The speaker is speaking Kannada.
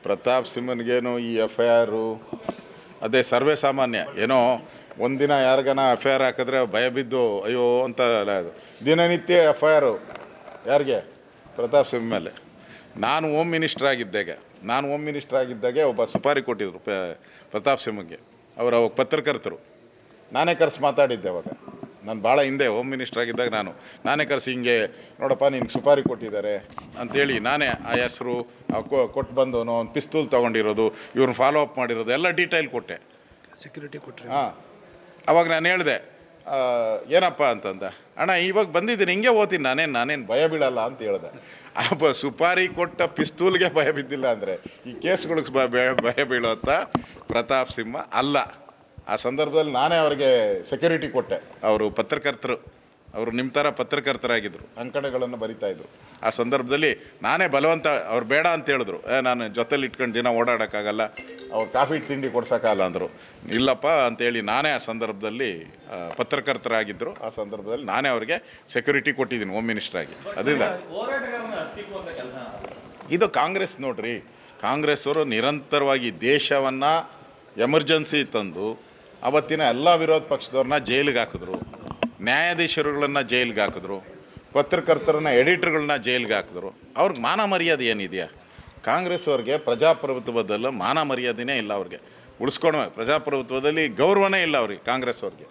ಪ್ರತಾಪ್ ಸಿಂಹನ್ಗೇನು ಈ ಎಫ್ ಐ ಆರು ಅದೇ ಸರ್ವೇ ಸಾಮಾನ್ಯ. ಏನೋ ಒಂದಿನ ಯಾರಿಗಾನ ಎಫ್ ಐ ಆರ್ ಹಾಕಿದ್ರೆ ಭಯ ಬಿದ್ದು ಅಯ್ಯೋ ಅಂತ ಅದು ದಿನನಿತ್ಯ ಎಫ್ ಐ ಆರು ಯಾರಿಗೆ? ಪ್ರತಾಪ್ ಸಿಂಹ ಮೇಲೆ. ನಾನು ಹೋಮ್ ಮಿನಿಸ್ಟರ್ ಆಗಿದ್ದಾಗೆ ಒಬ್ಬ ಸುಪಾರಿ ಕೊಟ್ಟಿದ್ರು ಪ್ರತಾಪ್ ಸಿಂಹಗೆ. ಅವರು ಅವಾಗ ಪತ್ರಕರ್ತರು, ನಾನೇ ಕರೆಸಿ ಮಾತಾಡಿದ್ದೆ ಅವಾಗ. ನಾನು ಭಾಳ ಹಿಂದೆ ಹೋಮ್ ಮಿನಿಸ್ಟರ್ ಆಗಿದ್ದಾಗ ನಾನೇ ಕರೆಸಿ ಹಿಂಗೆ ನೋಡಪ್ಪ ನಿನ್ಗೆ ಸುಪಾರಿ ಕೊಟ್ಟಿದ್ದಾರೆ ಅಂಥೇಳಿ ನಾನೇ ಆ ಹೆಸರು ಕೊಟ್ಟು ಬಂದವನು, ಒಂದು ಪಿಸ್ತೂಲ್ ತೊಗೊಂಡಿರೋದು, ಇವ್ರನ್ನ ಫಾಲೋ ಅಪ್ ಮಾಡಿರೋದು ಎಲ್ಲ ಡೀಟೇಲ್ ಕೊಟ್ಟೆ. ಸೆಕ್ಯೂರಿಟಿ ಕೊಟ್ಟರೆ ಅವಾಗ ನಾನು ಹೇಳಿದೆ ಏನಪ್ಪ ಅಂತಂದ. ಅಣ್ಣ ಇವಾಗ ಬಂದಿದ್ದೀನಿ ಹಿಂಗೆ ಓದ್ತೀನಿ ನಾನೇನು ಭಯ ಬೀಳಲ್ಲ ಅಂತ ಹೇಳಿದೆ. ಸುಪಾರಿ ಕೊಟ್ಟ ಪಿಸ್ತೂಲ್ಗೆ ಭಯ ಬಿದ್ದಿಲ್ಲ ಅಂದರೆ ಈ ಕೇಸ್ಗಳಿಗೆ ಭಯ ಬೀಳೋತ್ತ ಪ್ರತಾಪ್ ಸಿಂಹ ಅಲ್ಲ. ಆ ಸಂದರ್ಭದಲ್ಲಿ ನಾನೇ ಅವ್ರಿಗೆ ಸೆಕ್ಯೂರಿಟಿ ಕೊಟ್ಟೆ. ಅವರು ಪತ್ರಕರ್ತರು, ಅವರು ನಿಮ್ಮ ಥರ ಪತ್ರಕರ್ತರಾಗಿದ್ದರು, ಅಂಕಣಗಳನ್ನು ಬರಿತಾಯಿದ್ರು. ಆ ಸಂದರ್ಭದಲ್ಲಿ ನಾನೇ ಬಲವಂತ ಅವ್ರು ಬೇಡ ಅಂತ ಹೇಳಿದ್ರು. ನಾನು ಜೊತೆಲಿ ಇಟ್ಕೊಂಡು ದಿನ ಓಡಾಡೋಕ್ಕಾಗಲ್ಲ, ಅವ್ರು ಕಾಫಿ ತಿಂಡಿ ಕೊಡ್ಸೋಕ್ಕಾಗಲ್ಲ ಅಂದರು. ಇಲ್ಲಪ್ಪ ಅಂತೇಳಿ ನಾನೇ ಆ ಸಂದರ್ಭದಲ್ಲಿ ಪತ್ರಕರ್ತರಾಗಿದ್ದರು. ಆ ಸಂದರ್ಭದಲ್ಲಿ ನಾನೇ ಅವ್ರಿಗೆ ಸೆಕ್ಯೂರಿಟಿ ಕೊಟ್ಟಿದ್ದೀನಿ ಹೋಮ್ ಮಿನಿಸ್ಟ್ರಾಗಿ. ಅದರಿಂದ ಇದು ಕಾಂಗ್ರೆಸ್ ನೋಡ್ರಿ, ಕಾಂಗ್ರೆಸ್ಸವರು ನಿರಂತರವಾಗಿ ದೇಶವನ್ನು ಎಮರ್ಜೆನ್ಸಿ ತಂದು ಅವತ್ತಿನ ಎಲ್ಲ ವಿರೋಧ ಪಕ್ಷದವ್ರನ್ನ ಜೈಲಿಗೆ ಹಾಕಿದ್ರು, ನ್ಯಾಯಾಧೀಶರುಗಳನ್ನ ಜೈಲಿಗೆ ಹಾಕಿದ್ರು, ಪತ್ರಕರ್ತರನ್ನ ಎಡಿಟರ್ಗಳನ್ನ ಜೈಲಿಗೆ ಹಾಕಿದ್ರು. ಅವ್ರಿಗೆ ಮಾನ ಮರ್ಯಾದೆ ಏನಿದೆಯಾ? ಕಾಂಗ್ರೆಸ್ ಅವ್ರಿಗೆ ಪ್ರಜಾಪ್ರಭುತ್ವದಲ್ಲ ಮಾನ ಮರ್ಯಾದೆನೇ ಇಲ್ಲ. ಅವ್ರಿಗೆ ಉಳಿಸ್ಕೊಂಡು ಪ್ರಜಾಪ್ರಭುತ್ವದಲ್ಲಿ ಗೌರವನೇ ಇಲ್ಲ ಅವ್ರಿಗೆ, ಕಾಂಗ್ರೆಸ್ ಅವ್ರಿಗೆ.